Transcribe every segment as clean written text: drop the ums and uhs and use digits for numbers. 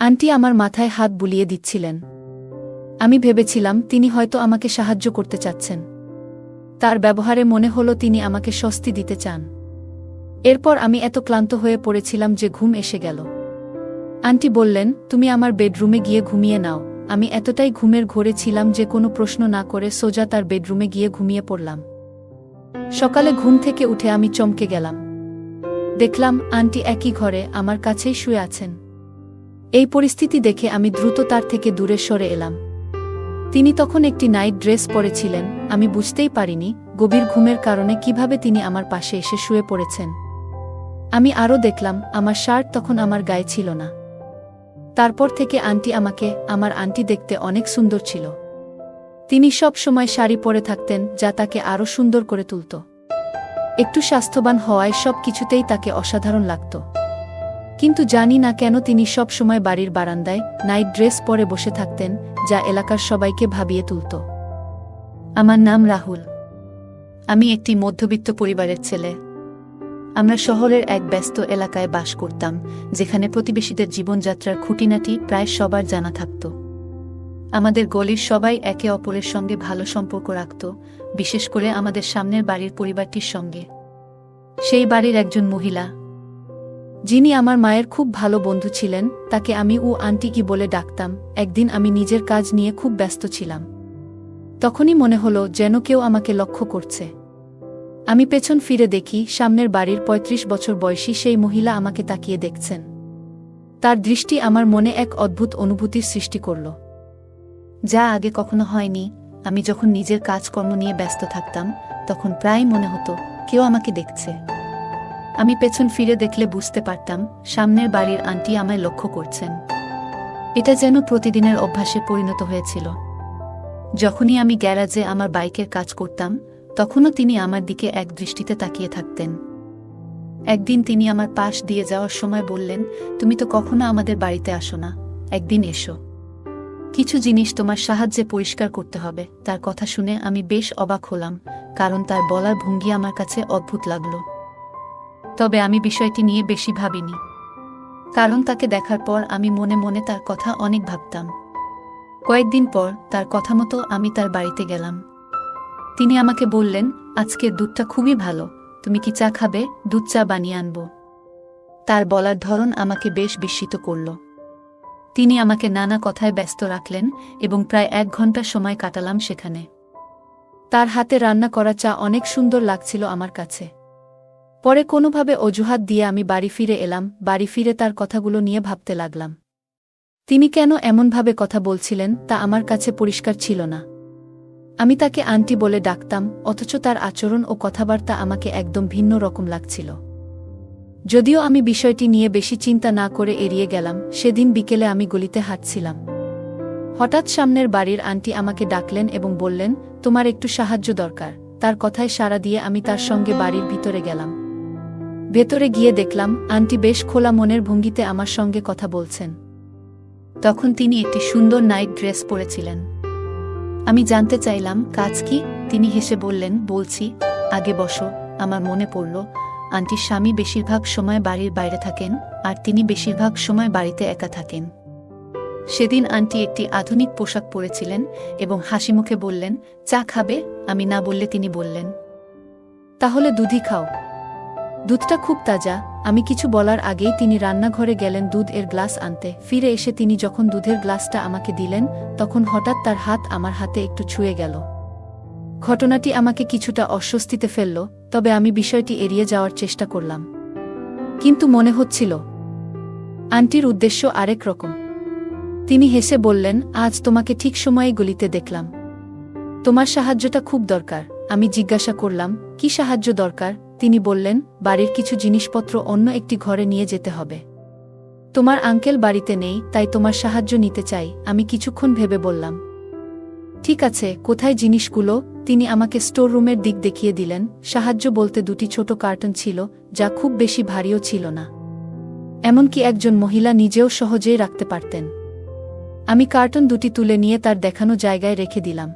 Aunty আমার মাথায় হাত বুলিয়ে দিচ্ছিলেন। আমি ভেবেছিলাম তিনি হয়তো আমাকে সাহায্য করতে চাচ্ছেন। তার ব্যবহারে মনে হলো তিনি আমাকে স্বস্তি দিতে চান। এরপর আমি এত ক্লান্ত হয়ে পড়েছিলাম যে ঘুম এসে গেল। আন্টি বললেন, তুমি আমার বেডরুমে গিয়ে ঘুমিয়ে নাও। আমি এতটাই ঘুমের ঘোরে ছিলাম যে কোনো প্রশ্ন না করে সোজা তার বেডরুমে গিয়ে ঘুমিয়ে পড়লাম। সকালে ঘুম থেকে উঠে আমি চমকে গেলাম। দেখলাম আন্টি একই ঘরে আমার কাছেই শুয়ে আছেন। এই পরিস্থিতি দেখে আমি দ্রুত তার থেকে দূরে সরে এলাম। তিনি তখন একটি নাইট ড্রেস পরেছিলেন। আমি বুঝতেই পারিনি গভীর ঘুমের কারণে কিভাবে তিনি আমার পাশে এসে শুয়ে পড়েছেন। আমি আরও দেখলাম আমার শার্ট তখন আমার গায়ে ছিল না। তারপর থেকে আমার আন্টি দেখতে অনেক সুন্দর ছিল। তিনি সব সময় শাড়ি পরে থাকতেন, যা তাকে আরও সুন্দর করে তুলত। একটু স্বাস্থ্যবান হওয়ায় সব কিছুতেই তাকে অসাধারণ লাগত। কিন্তু জানি না কেন তিনি সব সময় বাড়ির বারান্দায় নাইট ড্রেস পরে বসে থাকতেন, যা এলাকার সবাইকে ভাবিয়ে তুলত। আমার নাম রাহুল। আমি একটি মধ্যবিত্ত পরিবারের ছেলে। আমরা শহরের এক ব্যস্ত এলাকায় বাস করতাম, যেখানে প্রতিবেশীদের জীবনযাত্রার খুঁটিনাটি প্রায় সবার জানা থাকত। আমাদের গলির সবাই একে অপরের সঙ্গে ভালো সম্পর্ক রাখত, বিশেষ করে আমাদের সামনের বাড়ির পরিবারটির সঙ্গে। সেই বাড়ির একজন মহিলা, যিনি আমার মায়ের খুব ভালো বন্ধু ছিলেন, তাকে আমি আন্টি কি বলে ডাকতাম। একদিন আমি নিজের কাজ নিয়ে খুব ব্যস্ত ছিলাম। তখনই মনে হলো যেন কেউ আমাকে লক্ষ্য করছে। আমি পেছন ফিরে দেখি সামনের বাড়ির ৩৫ বছর বয়সী সেই মহিলা আমাকে তাকিয়ে দেখছেন। তার দৃষ্টি আমার মনে এক অদ্ভুত অনুভূতির সৃষ্টি করল, যা আগে কখনো হয়নি। আমি যখন নিজের কাজকর্ম নিয়ে ব্যস্ত থাকতাম, তখন প্রায় মনে হতো কেউ আমাকে দেখছে। আমি পেছন ফিরে দেখলে বুঝতে পারতাম সামনের বাড়ির আন্টি আমায় লক্ষ্য করছেন। এটা যেন প্রতিদিনের অভ্যাসে পরিণত হয়েছিল। যখনই আমি গ্যারাজে আমার বাইকের কাজ করতাম, তখনও তিনি আমার দিকে এক দৃষ্টিতে তাকিয়ে থাকতেন। একদিন তিনি আমার পাশ দিয়ে যাওয়ার সময় বললেন, তুমি তো কখনো আমাদের বাড়িতে আসো না, একদিন এসো। কিছু জিনিস তোমার সাহায্যে পরিষ্কার করতে হবে। তার কথা শুনে আমি বেশ অবাক হলাম, কারণ তার বলার ভঙ্গি আমার কাছে অদ্ভুত লাগল। তবে আমি বিষয়টি নিয়ে বেশি ভাবিনি, কারণ তাকে দেখার পর আমি মনে মনে তার কথা অনেক ভাবতাম। কয়েকদিন পর তার কথা মতো আমি তার বাড়িতে গেলাম। তিনি আমাকে বললেন, আজকের দুধটা খুবই ভালো, তুমি কি চা খাবে? দুধ চা বানিয়ে আনব। তার বলার ধরন আমাকে বেশ বিস্মিত করল। তিনি আমাকে নানা কথায় ব্যস্ত রাখলেন এবং প্রায় 1 ঘন্টা সময় কাটালাম সেখানে। তার হাতে রান্না করা চা অনেক সুন্দর লাগছিল আমার কাছে। পরে কোনোভাবে অজুহাত দিয়ে আমি বাড়ি ফিরে এলাম। বাড়ি ফিরে তার কথাগুলো নিয়ে ভাবতে লাগলাম। তিনি কেন এমনভাবে কথা বলছিলেন তা আমার কাছে পরিষ্কার ছিল না। আমি তাকে আন্টি বলে ডাকতাম, অথচ তার আচরণ ও কথাবার্তা আমাকে একদম ভিন্ন রকম লাগছিল। যদিও আমি বিষয়টি নিয়ে বেশি চিন্তা না করে এড়িয়ে গেলাম। সেদিন বিকেলে আমি গলিতে হাঁটছিলাম। হঠাৎ সামনের বাড়ির আন্টি আমাকে ডাকলেন এবং বললেন, তোমার একটু সাহায্য দরকার। তার কথায় সাড়া দিয়ে আমি তার সঙ্গে বাড়ির ভিতরে গেলাম। ভেতরে গিয়ে দেখলাম আন্টি বেশ খোলা মনের ভঙ্গিতে আমার সঙ্গে কথা বলছেন। তখন তিনি একটি সুন্দর নাইট ড্রেস পরেছিলেন। আমি জানতে চাইলাম, কাজ কি? তিনি হেসে বললেন, বলছি, আগে বসো। আমার মনে পড়ল আন্টির স্বামী বেশিরভাগ সময় বাড়ির বাইরে থাকেন, আর তিনি বেশিরভাগ সময় বাড়িতে একা থাকেন। সেদিন আন্টি একটি আধুনিক পোশাক পরেছিলেন এবং হাসিমুখে বললেন, চা খাবে? আমি না বললে তিনি বললেন, তাহলে দুধই খাও, দুধটা খুব তাজা। আমি কিছু বলার আগেই তিনি রান্নাঘরে গেলেন দুধ এর গ্লাস আনতে। ফিরে এসে তিনি যখন দুধের গ্লাসটা আমাকে দিলেন, তখন হঠাৎ তার হাত আমার হাতে একটু ছুঁয়ে গেল। ঘটনাটি আমাকে কিছুটা অস্বস্তিতে ফেলল, তবে আমি বিষয়টি এড়িয়ে যাওয়ার চেষ্টা করলাম। কিন্তু মনে হচ্ছিল আন্টির উদ্দেশ্য আরেক রকম। তিনি হেসে বললেন, আজ তোমাকে ঠিক সময়ে গলিতে দেখলাম, তোমার সাহায্যটা খুব দরকার। আমি জিজ্ঞাসা করলাম, কি সাহায্য দরকার? তিনি বললেন, বাড়ির কিছু জিনিসপত্র অন্য একটি ঘরে নিয়ে যেতে হবে। তোমার আঙ্কেল বাড়িতে নেই, তাই তোমার সাহায্য নিতে চাই। আমি কিছুক্ষণ ভেবে বললাম, ঠিক আছে, কোথায় জিনিসগুলো? তিনি আমাকে স্টোর রুমের দিক দেখিয়ে দিলেন। সাহায্য বলতে 2টি ছোট কার্টন ছিল, যা খুব বেশি ভারীও ছিল না। এমনকি একজন মহিলা নিজেও সহজেই রাখতে পারতেন। আমি কার্টন 2টি তুলে নিয়ে তার দেখানো জায়গায় রেখে দিলাম।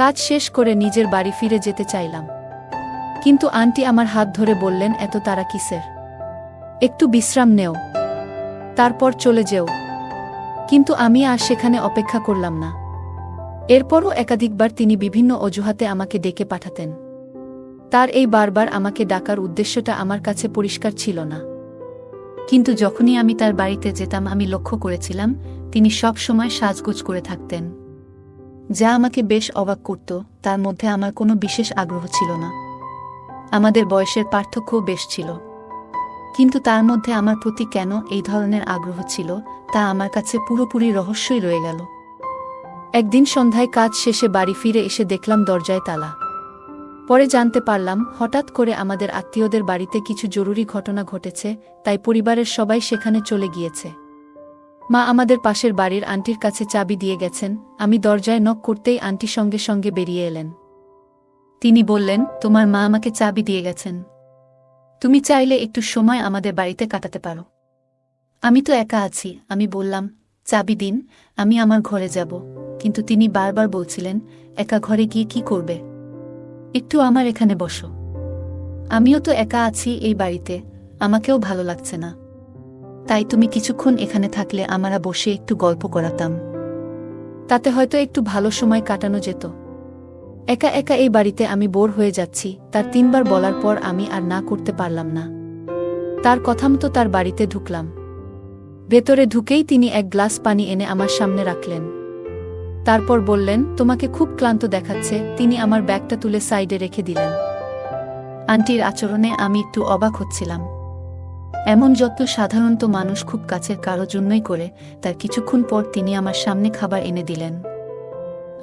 কাজ শেষ করে নিজের বাড়ি ফিরে যেতে চাইলাম, কিন্তু আন্টি আমার হাত ধরে বললেন, এত তাড়া কিসের? একটু বিশ্রাম নেও। তারপর চলে যেও। কিন্তু আমি আর সেখানে অপেক্ষা করলাম না। এরপরও একাধিকবার তিনি বিভিন্ন অজুহাতে আমাকে ডেকে পাঠাতেন। তার এই বারবার আমাকে ডাকার উদ্দেশ্যটা আমার কাছে পরিষ্কার ছিল না। কিন্তু যখনই আমি তার বাড়িতে যেতাম আমি লক্ষ্য করেছিলাম তিনি সব সময় সাজগোজ করে থাকতেন, যা আমাকে বেশ অবাক করত। তার মধ্যে আমার কোনো বিশেষ আগ্রহ ছিল না। আমাদের বয়সের পার্থক্যও বেশ ছিল, কিন্তু তার মধ্যে আমার প্রতি কেন এই ধরনের আগ্রহ ছিল তা আমার কাছে পুরোপুরি রহস্যই রয়ে গেল। একদিন সন্ধ্যায় কাজ শেষে বাড়ি ফিরে এসে দেখলাম দরজায় তালা। পরে জানতে পারলাম হঠাৎ করে আমাদের আত্মীয়দের বাড়িতে কিছু জরুরি ঘটনা ঘটেছে, তাই পরিবারের সবাই সেখানে চলে গিয়েছে। মা আমাদের পাশের বাড়ির আন্টির কাছে চাবি দিয়ে গেছেন। আমি দরজায় নক করতেই আন্টি সঙ্গে সঙ্গে বেরিয়ে এলেন। তিনি বললেন, তোমার মা আমাকে চাবি দিয়ে গেছেন, তুমি চাইলে একটু সময় আমাদের বাড়িতে কাটাতে পারো। আমি তো একা আছি। আমি বললাম, চাবি দিন, আমি আমার ঘরে যাব। কিন্তু তিনি বারবার বলছিলেন, একা ঘরে গিয়ে কি করবে, একটু আমার এখানে বসো। আমিও তো একা আছি এই বাড়িতে, আমাকেও ভালো লাগছে না। তাই তুমি কিছুক্ষণ এখানে থাকলে আমরা বসে একটু গল্প করাতাম, তাতে হয়তো একটু ভালো সময় কাটানো যেত। একা একা এই বাড়িতে আমি বোর হয়ে যাচ্ছি। তার 3 বার বলার পর আমি আর না করতে পারলাম না। তার কথামতো তার বাড়িতে ঢুকলাম। ভেতরে ঢুকেই তিনি এক গ্লাস পানি এনে আমার সামনে রাখলেন। তারপর বললেন, তোমাকে খুব ক্লান্ত দেখাচ্ছে। তিনি আমার ব্যাগটা তুলে সাইডে রেখে দিলেন। আন্টির আচরণে আমি একটু অবাক হচ্ছিলাম। এমন যত্ন সাধারণত মানুষ খুব কাছের কারো জন্যই করে। তার কিছুক্ষণ পর তিনি আমার সামনে খাবার এনে দিলেন।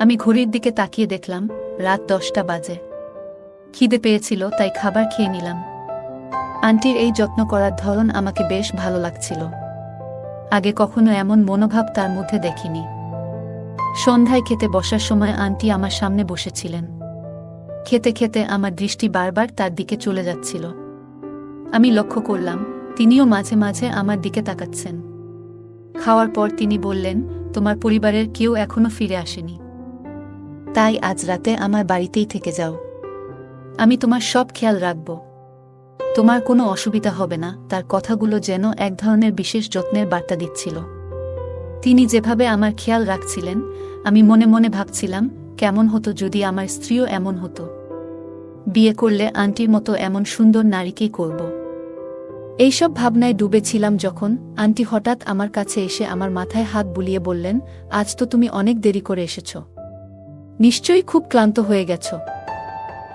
আমি ঘড়ির দিকে তাকিয়ে দেখলাম রাত 10টা বাজে। খিদে পেয়েছিল, তাই খাবার খেয়ে নিলাম। আন্টির এই যত্ন করার ধরন আমাকে বেশ ভালো লাগছিল। আগে কখনো এমন মনোভাব তার মধ্যে দেখিনি। সন্ধ্যায় খেতে বসার সময় আন্টি আমার সামনে বসেছিলেন। খেতে খেতে আমার দৃষ্টি বারবার তার দিকে চলে যাচ্ছিল। আমি লক্ষ্য করলাম তিনিও মাঝে মাঝে আমার দিকে তাকাচ্ছেন। খাওয়ার পর তিনি বললেন, তোমার পরিবারের কেউ এখনো ফিরে আসেনি, তাই আজ রাতে আমার বাড়িতেই থেকে যাও। আমি তোমার সব খেয়াল রাখব, তোমার কোনো অসুবিধা হবে না। তার কথাগুলো যেন এক ধরনের বিশেষ যত্নের বার্তা দিচ্ছিল। তিনি যেভাবে আমার খেয়াল রাখছিলেন, আমি মনে মনে ভাবছিলাম কেমন হতো যদি আমার স্ত্রীও এমন হতো। বিয়ে করলে আন্টির মতো এমন সুন্দর নারীকেই করব। এইসব ভাবনায় ডুবেছিলাম যখন আন্টি হঠাৎ আমার কাছে এসে আমার মাথায় হাত বুলিয়ে বললেন, আজ তো তুমি অনেক দেরি করে এসেছ, নিশ্চয়ই খুব ক্লান্ত হয়ে গেছ।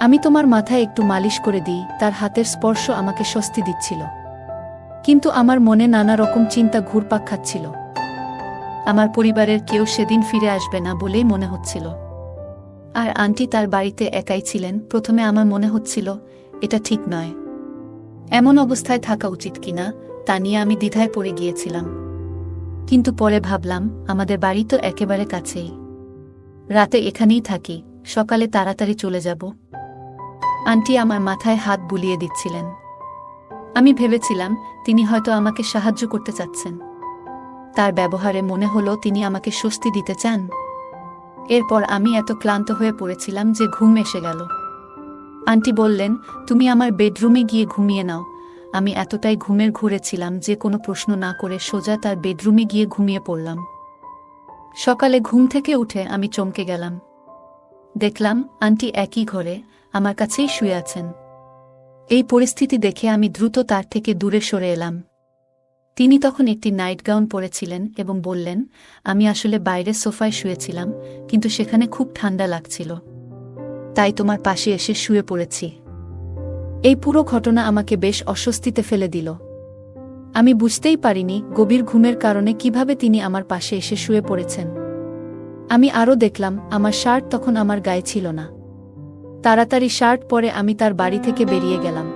আমি তোমার মাথায় একটু মালিশ করে দিই। তার হাতের স্পর্শ আমাকে স্বস্তি দিচ্ছিল, কিন্তু আমার মনে নানা রকম চিন্তা ঘুরপাক খাচ্ছিল। আমার পরিবারের কেউ সেদিন ফিরে আসবে না বলেই মনে হচ্ছিল। আর আন্টি তার বাড়িতে একাই ছিলেন। প্রথমে আমার মনে হচ্ছিল এটা ঠিক নয়, এমন অবস্থায় থাকা উচিত কিনা তা নিয়ে আমি দ্বিধায় পড়ে গিয়েছিলাম। কিন্তু পরে ভাবলাম, আমাদের বাড়ি তো একেবারে কাছেই, রাতে এখানেই থাকি, সকালে তাড়াতাড়ি চলে যাব। আন্টি আমার মাথায় হাত বুলিয়ে দিচ্ছিলেন। আমি ভেবেছিলাম তিনি হয়তো আমাকে সাহায্য করতে চাচ্ছেন। তার ব্যবহারে মনে হলো তিনি আমাকে স্বস্তি দিতে চান। এরপর আমি এত ক্লান্ত হয়ে পড়েছিলাম যে ঘুম এসে গেল। আন্টি বললেন, তুমি আমার বেডরুমে গিয়ে ঘুমিয়ে নাও। আমি এতটাই ঘুমের ঘোরে ছিলাম যে কোনো প্রশ্ন না করে সোজা তার বেডরুমে গিয়ে ঘুমিয়ে পড়লাম। সকালে ঘুম থেকে উঠে আমি চমকে গেলাম। দেখলাম আন্টি একই ঘরে আমার কাছেই শুয়ে আছেন। এই পরিস্থিতি দেখে আমি দ্রুত তার থেকে দূরে সরে এলাম। তিনি তখন একটি নাইট গাউন পরেছিলেন এবং বললেন, আমি আসলে বাইরে সোফায় শুয়েছিলাম, কিন্তু সেখানে খুব ঠান্ডা লাগছিল, তাই তোমার পাশে এসে শুয়ে পড়েছি। এই পুরো ঘটনা আমাকে বেশ অস্বস্তিতে ফেলে দিল। আমি বুঝতেই পারিনি গভীর ঘুমের কারণে কিভাবে তিনি আমার পাশে এসে শুয়ে পড়েছেন। আমি আরও দেখলাম আমার শার্ট তখন আমার গায়ে ছিল না। তাড়াতাড়ি শার্ট পরে আমি তার বাড়ি থেকে বেরিয়ে গেলাম।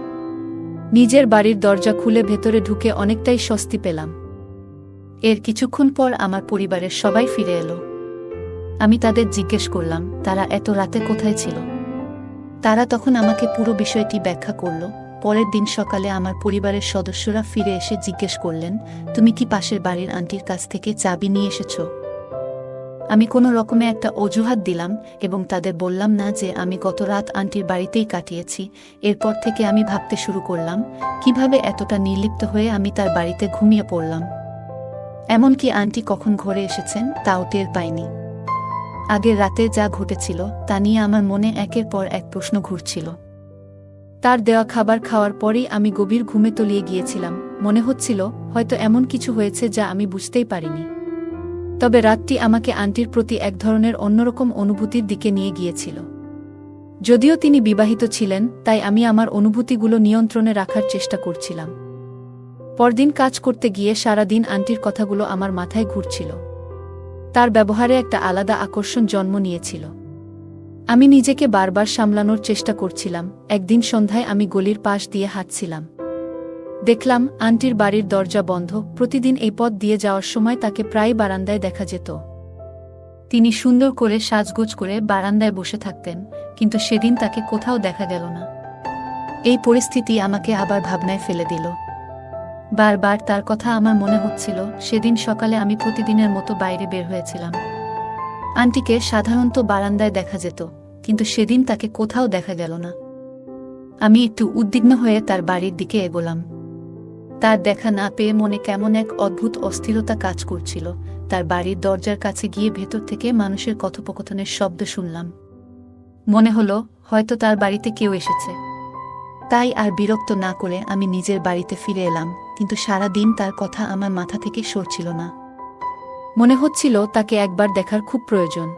নিজের বাড়ির দরজা খুলে ভেতরে ঢুকে অনেকটাই স্বস্তি পেলাম। এর কিছুক্ষণ পর আমার পরিবারের সবাই ফিরে এলো। আমি তাদের জিজ্ঞেস করলাম তারা এত রাতে কোথায় ছিল। তারা তখন আমাকে পুরো বিষয়টি ব্যাখ্যা করল। পরের দিন সকালে আমার পরিবারের সদস্যরা ফিরে এসে জিজ্ঞেস করলেন, তুমি কি পাশের বাড়ির আন্টির কাছ থেকে চাবি নিয়ে এসেছ? আমি কোনো রকমে একটা অজুহাত দিলাম এবং তাদের বললাম না যে আমি গত রাত আন্টির বাড়িতেই কাটিয়েছি। এরপর থেকে আমি ভাবতে শুরু করলাম কিভাবে এতটা নির্লিপ্ত হয়ে আমি তার বাড়িতে ঘুমিয়ে পড়লাম। এমনকি আন্টি কখন ঘরে এসেছেন তাও টের পাইনি। আগের রাতে যা ঘটেছিল তা নিয়ে আমার মনে একের পর এক প্রশ্ন ঘুরছিল। তার দেওয়া খাবার খাওয়ার পরেই আমি গভীর ঘুমে তলিয়ে গিয়েছিলাম। মনে হচ্ছিল হয়তো এমন কিছু হয়েছে যা আমি বুঝতেই পারিনি। তবে রাতটি আমাকে আন্টির প্রতি এক ধরনের অন্যরকম অনুভূতির দিকে নিয়ে গিয়েছিল। যদিও তিনি বিবাহিত ছিলেন, তাই আমি আমার অনুভূতিগুলো নিয়ন্ত্রণে রাখার চেষ্টা করছিলাম। পরদিন কাজ করতে গিয়ে সারা দিন আন্টির কথাগুলো আমার মাথায় ঘুরছিল। তার ব্যবহারে একটা আলাদা আকর্ষণ জন্ম নিয়েছিল। আমি নিজেকে বারবার সামলানোর চেষ্টা করছিলাম। একদিন সন্ধ্যায় আমি গলির পাশ দিয়ে হাঁটছিলাম। দেখলাম আন্টির বাড়ির দরজা বন্ধ। প্রতিদিন এই পথ দিয়ে যাওয়ার সময় তাকে প্রায় বারান্দায় দেখা যেত। তিনি সুন্দর করে সাজগোজ করে বারান্দায় বসে থাকতেন, কিন্তু সেদিন তাকে কোথাও দেখা গেল না। এই পরিস্থিতি আমাকে আবার ভাবনায় ফেলে দিল। বারবার তার কথা আমার মনে হচ্ছিল। সেদিন সকালে আমি প্রতিদিনের মতো বাইরে বের হয়েছিলাম। আন্টিকে সাধারণত বারান্দায় দেখা যেত, কিন্তু সেদিন তাকে কোথাও দেখা গেল না। আমি একটু উদ্বিগ্ন হয়ে তার বাড়ির দিকে এগোলাম। তার দেখা না পেয়ে মনে কেমন এক অদ্ভুত অস্থিরতা কাজ করছিল। তার বাড়ির দরজার কাছে গিয়ে ভেতর থেকে মানুষের কথোপকথনের শব্দ শুনলাম। মনে হলো হয়তো তার বাড়িতে কেউ এসেছে। তাই আর বিরক্ত না করে আমি নিজের বাড়িতে ফিরে এলাম, কিন্তু সারা দিন তার কথা আমার মাথা থেকে সরছিল না। মনে হচ্ছিল তাকে একবার দেখার খুব প্রয়োজন।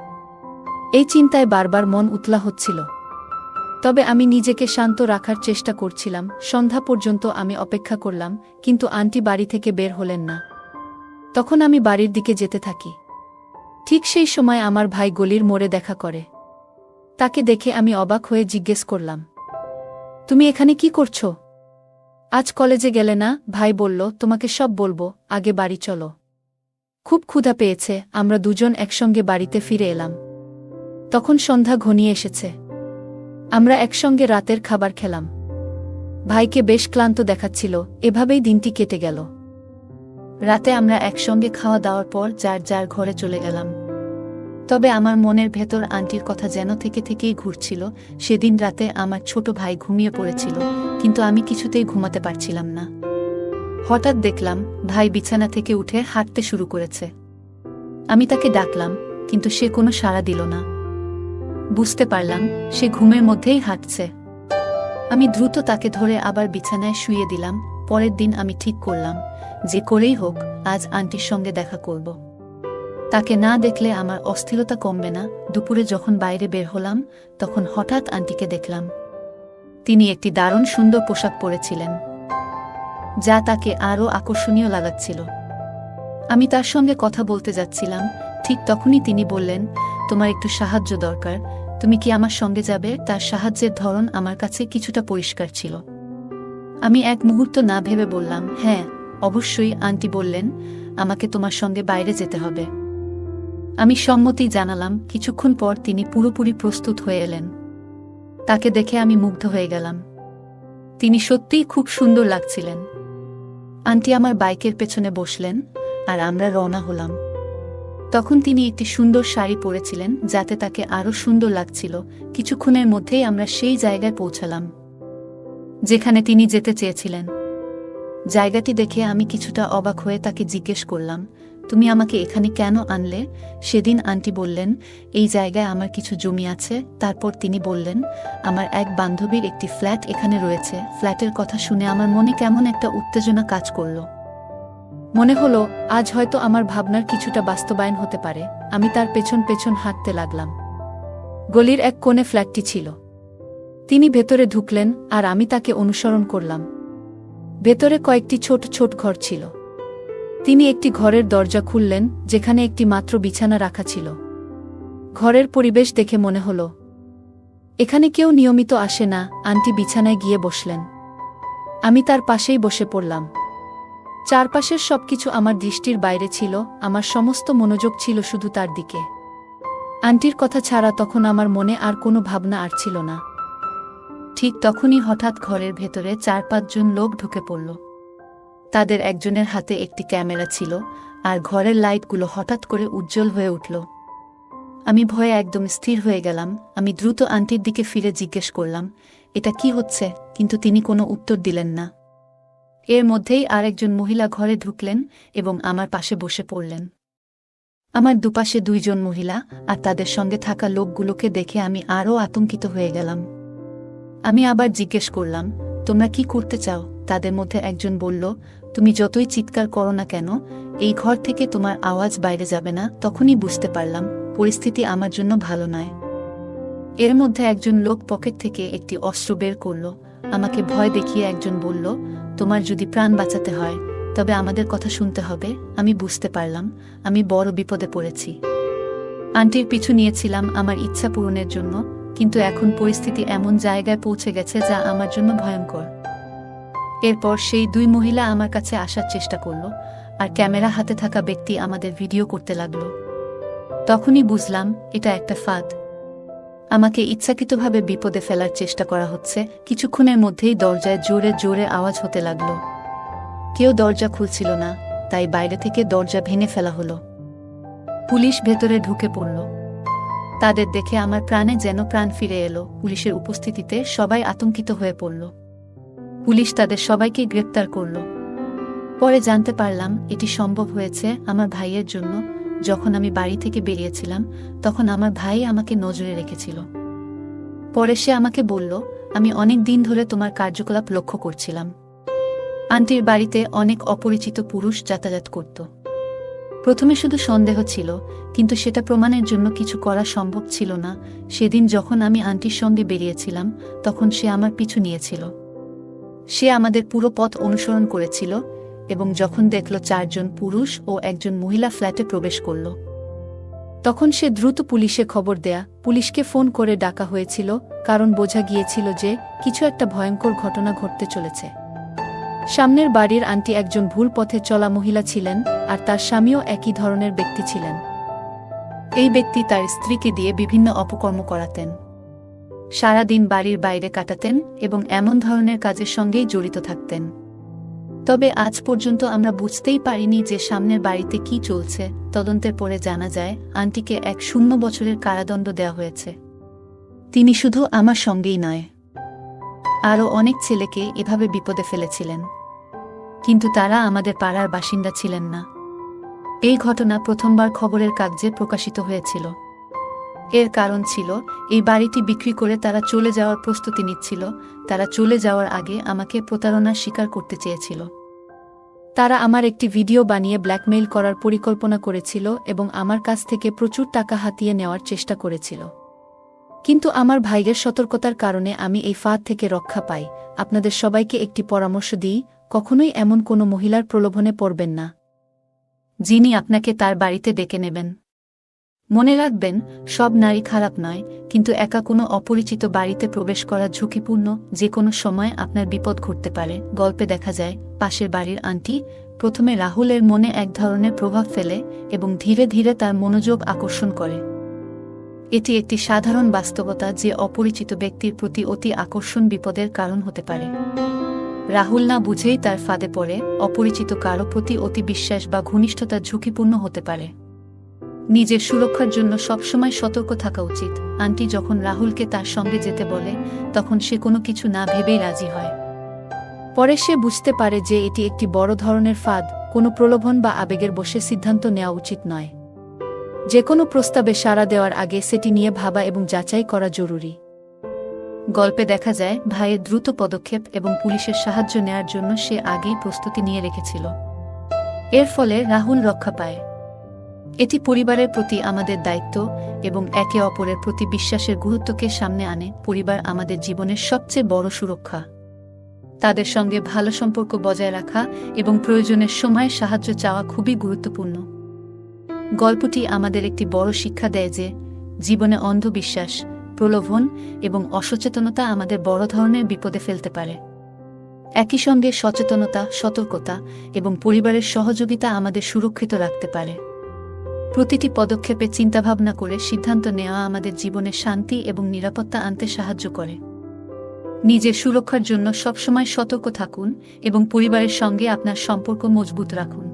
এই চিন্তায় বারবার মন উতলা হচ্ছিল। তবে আমি নিজেকে শান্ত রাখার চেষ্টা করছিলাম। সন্ধ্যা পর্যন্ত আমি অপেক্ষা করলাম, কিন্তু আন্টি বাড়ি থেকে বের হলেন না। তখন আমি বাড়ির দিকে যেতে থাকি। ঠিক সেই সময় আমার ভাই গলির মোড়ে দেখা করে। তাকে দেখে আমি অবাক হয়ে জিজ্ঞেস করলাম, তুমি এখানে কি করছো? আজ কলেজে গেলে না? ভাই বলল, তোমাকে সব বলবো, আগে বাড়ি চলো। খুব ক্ষুধা পেয়েছে। আমরা দুজন একসঙ্গে বাড়িতে ফিরে এলাম। তখন সন্ধ্যা ঘনিয়ে এসেছে। আমরা একসঙ্গে রাতের খাবার খেলাম। ভাইকে বেশ ক্লান্ত দেখাচ্ছিল। এভাবেই দিনটি কেটে গেল। রাতে আমরা একসঙ্গে খাওয়া দাওয়ার পর যার যার ঘরে চলে গেলাম। তবে আমার মনের ভেতর আন্টির কথা যেন থেকে থেকেই ঘুরছিল। সেদিন রাতে আমার ছোট ভাই ঘুমিয়ে পড়েছিল, কিন্তু আমি কিছুতেই ঘুমাতে পারছিলাম না। হঠাৎ দেখলাম ভাই বিছানা থেকে উঠে হাঁটতে শুরু করেছে। আমি তাকে ডাকলাম, কিন্তু সে কোনো সাড়া দিল না। বুঝতে পারলাম সে ঘুমের মধ্যেই হাঁটছে। আমি দ্রুত তাকে ধরে আবার বিছানায় শুইয়ে দিলাম। পরের দিন আমি ঠিক করলাম, যে করেই হোক আজ আন্টির সঙ্গে দেখা করব। তাকে না দেখলে আমার অস্থিরতা কমবে না। দুপুরে যখন বাইরে বের হলাম, তখন হঠাৎ আন্টিকে দেখলাম। তিনি একটি দারুণ সুন্দর পোশাক পরেছিলেন, যা তাকে আরও আকর্ষণীয় লাগাচ্ছিল। আমি তার সঙ্গে কথা বলতে যাচ্ছিলাম, ঠিক তখনই তিনি বললেন, তোমার একটু সাহায্য দরকার, তুমি কি আমার সঙ্গে যাবে? তার সাহায্যের ধরন আমার কাছে কিছুটা পরিষ্কার ছিল। আমি এক মুহূর্ত না ভেবে বললাম, হ্যাঁ অবশ্যই। আন্টি বললেন, আমাকে তোমার সঙ্গে বাইরে যেতে হবে। আমি সম্মতি জানালাম। কিছুক্ষণ পর তিনি পুরোপুরি প্রস্তুত হয়ে এলেন। তাকে দেখে আমি মুগ্ধ হয়ে গেলাম। তিনি সত্যিই খুব সুন্দর লাগছিলেন। আন্টি আমার বাইকের পেছনে বসলেন, আর আমরা রওনা হলাম। তখন তিনি একটি সুন্দর শাড়ি পরেছিলেন, যাতে তাকে আরও সুন্দর লাগছিল। কিছুক্ষণের মধ্যেই আমরা সেই জায়গায় পৌঁছালাম যেখানে তিনি যেতে চেয়েছিলেন। জায়গাটি দেখে আমি কিছুটা অবাক হয়ে তাকে জিজ্ঞেস করলাম, তুমি আমাকে এখানে কেন আনলে? সেদিন আন্টি বললেন, এই জায়গায় আমার কিছু জমি আছে। তারপর তিনি বললেন, আমার এক বান্ধবীর একটি ফ্ল্যাট এখানে রয়েছে। ফ্ল্যাটের কথা শুনে আমার মনে কেমন একটা উত্তেজনা কাজ করল। মনে হলো আজ হয়তো আমার ভাবনার কিছুটা বাস্তবায়ন হতে পারে। আমি তার পেছন পেছন হাঁটতে লাগলাম। গলির এক কোণে ফ্ল্যাটটি ছিল। তিনি ভেতরে ঢুকলেন, আর আমি তাকে অনুসরণ করলাম। ভেতরে কয়েকটি ছোট ছোট ঘর ছিল। তিনি একটি ঘরের দরজা খুললেন, যেখানে একটি মাত্র বিছানা রাখা ছিল। ঘরের পরিবেশ দেখে মনে হলো এখানে কেউ নিয়মিত আসে না। আন্টি বিছানায় গিয়ে বসলেন। আমি তার পাশেই বসে পড়লাম। চারপাশের সবকিছু আমার দৃষ্টির বাইরে ছিল। আমার সমস্ত মনোযোগ ছিল শুধু তার দিকে। আন্টির কথা ছাড়া তখন আমার মনে আর কোনো ভাবনা আর ছিল না। ঠিক তখনই হঠাৎ ঘরের ভেতরে 4-5 জন লোক ঢুকে পড়ল। তাদের একজনের হাতে একটি ক্যামেরা ছিল, আর ঘরের লাইটগুলো হঠাৎ করে উজ্জ্বল হয়ে উঠল। আমি ভয়ে একদম স্থির হয়ে গেলাম। আমি দ্রুত আন্টির দিকে ফিরে জিজ্ঞেস করলাম, এটা কি হচ্ছে? কিন্তু তিনি কোনো উত্তর দিলেন না। এর মধ্যেই আরেকজন মহিলা ঘরে ঢুকলেন এবং আমার পাশে বসে পড়লেন। আমার দুপাশে দুইজন মহিলা আর তাদের সঙ্গে থাকা লোকগুলোকে দেখে আমি আরও আতঙ্কিত হয়ে গেলাম। আমি আবার জিজ্ঞেস করলাম, তোমরা কি করতে চাও? তাদের মধ্যে একজন বলল, তুমি যতই চিৎকার করো না কেন, এই ঘর থেকে তোমার আওয়াজ বাইরে যাবে না। তখনই বুঝতে পারলাম পরিস্থিতি আমার জন্য ভালো নয়। এর মধ্যে একজন লোক পকেট থেকে একটি অস্ত্র বের করল। আমাকে ভয় দেখিয়ে একজন বলল, তোমার যদি প্রাণ বাঁচাতে হয় তবে আমাদের কথা শুনতে হবে। আমি বুঝতে পারলাম আমি বড় বিপদে পড়েছি। আন্টির পিছু নিয়েছিলাম আমার ইচ্ছা পূরণের জন্য, কিন্তু এখন পরিস্থিতি এমন জায়গায় পৌঁছে গেছে যা আমার জন্য ভয়ঙ্কর। এরপর সেই দুই মহিলা আমার কাছে আসার চেষ্টা করল, আর ক্যামেরা হাতে থাকা ব্যক্তি আমাদের ভিডিও করতে লাগল। তখনই বুঝলাম এটা একটা ফাঁদ। আমাকে ইচ্ছাকৃতভাবে বিপদে ফেলার চেষ্টা করা হচ্ছে। কিছুক্ষণের মধ্যেই দরজায় জোরে জোরে আওয়াজ হতে লাগল। কেউ দরজা খুলছিল না, তাই বাইরে থেকে দরজা ভেঙে ফেলা হলো। পুলিশ ভেতরে ঢুকে পড়ল। তাদের দেখে আমার প্রাণে যেন প্রাণ ফিরে এলো। পুলিশের উপস্থিতিতে সবাই আতঙ্কিত হয়ে পড়ল। পুলিশ তাদের সবাইকে গ্রেপ্তার করল। পরে জানতে পারলাম এটি সম্ভব হয়েছে আমার ভাইয়ের জন্য। যখন আমি বাড়ি থেকে বেরিয়েছিলাম তখন আমার ভাই আমাকে নজরে রেখেছিল। পরে সে আমাকে বলল, আমি অনেক দিন ধরে তোমার কার্যকলাপ লক্ষ্য করছিলাম। আন্টির বাড়িতে অনেক অপরিচিত পুরুষ যাতায়াত করত। প্রথমে শুধু সন্দেহ ছিল, কিন্তু সেটা প্রমাণের জন্য কিছু করা সম্ভব ছিল না। সেদিন যখন আমি আন্টির সঙ্গে বেরিয়েছিলাম তখন সে আমার পিছু নিয়েছিল। সে আমাদের পুরো পথ অনুসরণ করেছিল এবং যখন দেখল 4 জন পুরুষ ও একজন মহিলা ফ্ল্যাটে প্রবেশ করল, তখন সে দ্রুত পুলিশে খবর দেয়া। পুলিশকে ফোন করে ডাকা হয়েছিল, কারণ বোঝা গিয়েছিল যে কিছু একটা ভয়ঙ্কর ঘটনা ঘটতে চলেছে। সামনের বাড়ির আন্টি একজন ভুল পথে চলা মহিলা ছিলেন, আর তার স্বামীও একই ধরনের ব্যক্তি ছিলেন। এই ব্যক্তি তার স্ত্রীকে দিয়ে বিভিন্ন অপকর্ম করাতেন, সারাদিন বাড়ির বাইরে কাটাতেন এবং এমন ধরনের কাজের সঙ্গেই জড়িত থাকতেন। তবে আজ পর্যন্ত আমরা বুঝতেই পারিনি যে সামনের বাড়িতে কি চলছে। তদন্তের পরে জানা যায় আন্টিকে 1 বছরের কারাদণ্ড দেওয়া হয়েছে। তিনি শুধু আমার সঙ্গেই নয়, আরও অনেক ছেলেকে এভাবে বিপদে ফেলেছিলেন, কিন্তু তারা আমাদের পাড়ার বাসিন্দা ছিলেন না। এই ঘটনা প্রথমবার খবরের কাগজে প্রকাশিত হয়েছিল। এর কারণ ছিল এই বাড়িটি বিক্রি করে তারা চলে যাওয়ার প্রস্তুতি নিচ্ছিল। তারা চলে যাওয়ার আগে আমাকে প্রতারণার শিকার করতে চেয়েছিল। তারা আমার একটি ভিডিও বানিয়ে ব্ল্যাকমেইল করার পরিকল্পনা করেছিল এবং আমার কাছ থেকে প্রচুর টাকা হাতিয়ে নেওয়ার চেষ্টা করেছিল। কিন্তু আমার ভাইয়ের সতর্কতার কারণে আমি এই ফাঁদ থেকে রক্ষা পাই। আপনাদের সবাইকে একটি পরামর্শ দিই, কখনোই এমন কোনো মহিলার প্রলোভনে পড়বেন না যিনি আপনাকে তার বাড়িতে ডেকে নেবেন। মনে রাখবেন, সব নারী খারাপ নয়, কিন্তু একা কোনো অপরিচিত বাড়িতে প্রবেশ করা ঝুঁকিপূর্ণ। যে কোনো সময় আপনার বিপদ ঘটতে পারে। গল্পে দেখা যায় পাশের বাড়ির আন্টি প্রথমে রাহুলের মনে এক ধরনের প্রভাব ফেলে এবং ধীরে ধীরে তার মনোযোগ আকর্ষণ করে। এটি একটি সাধারণ বাস্তবতা যে অপরিচিত ব্যক্তির প্রতি অতি আকর্ষণ বিপদের কারণ হতে পারে। রাহুল না বুঝেই তার ফাঁদে পড়ে। অপরিচিত কারো প্রতি অতি বিশ্বাস বা ঘনিষ্ঠতা ঝুঁকিপূর্ণ হতে পারে। নিজের সুরক্ষার জন্য সবসময় সতর্ক থাকা উচিত। আন্টি যখন রাহুলকে তার সঙ্গে যেতে বলে তখন সে কোনো কিছু না ভেবেই রাজি হয়। পরে সে বুঝতে পারে যে এটি একটি বড় ধরনের ফাঁদ। কোনো প্রলোভন বা আবেগের বশে সিদ্ধান্ত নেওয়া উচিত নয়। যে কোনো প্রস্তাবে সাড়া দেওয়ার আগে সেটি নিয়ে ভাবা এবং যাচাই করা জরুরি। গল্পে দেখা যায় ভাইয়ের দ্রুত পদক্ষেপ এবং পুলিশের সাহায্য নেয়ার জন্য সে আগেই প্রস্তুতি নিয়ে রেখেছিল। এর ফলে রাহুল রক্ষা পায়। এটি পরিবারের প্রতি আমাদের দায়িত্ব এবং একে অপরের প্রতি বিশ্বাসের গুরুত্বকে সামনে আনে। পরিবার আমাদের জীবনের সবচেয়ে বড় সুরক্ষা। তাদের সঙ্গে ভালো সম্পর্ক বজায় রাখা এবং প্রয়োজনের সময় সাহায্য চাওয়া খুবই গুরুত্বপূর্ণ। গল্পটি আমাদের একটি বড় শিক্ষা দেয় যে জীবনে অন্ধবিশ্বাস, প্রলোভন এবং অসচেতনতা আমাদের বড় ধরনের বিপদে ফেলতে পারে। একই সঙ্গে সচেতনতা, সতর্কতা এবং পরিবারের সহযোগিতা আমাদের সুরক্ষিত রাখতে পারে। প্রতিটি পদক্ষেপে চিন্তাভাবনা করে সিদ্ধান্ত নেওয়া আমাদের জীবনে শান্তি এবং নিরাপত্তা আনতে সাহায্য করে। নিজের সুরক্ষার জন্য সবসময় সতর্ক থাকুন এবং পরিবারের সঙ্গে আপনার সম্পর্ক মজবুত রাখুন।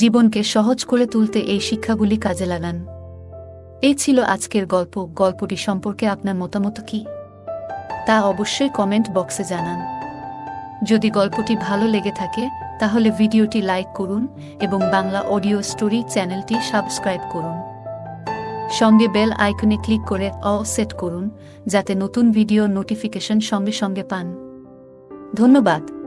জীবনকে সহজ করে তুলতে এই শিক্ষাগুলি কাজে লাগান। এই ছিল আজকের গল্প। গল্পটি সম্পর্কে আপনার মতামত কি তা অবশ্যই কমেন্ট বক্সে জানান। যদি গল্পটি ভালো লেগে থাকে তাহলে ভিডিওটি লাইক করুন এবং বাংলা অডিও স্টোরি চ্যানেলটি সাবস্ক্রাইব করুন। সঙ্গে বেল আইকনে ক্লিক করে অল সেট করুন যাতে নতুন ভিডিও নোটিফিকেশন সঙ্গে সঙ্গে পান। ধন্যবাদ।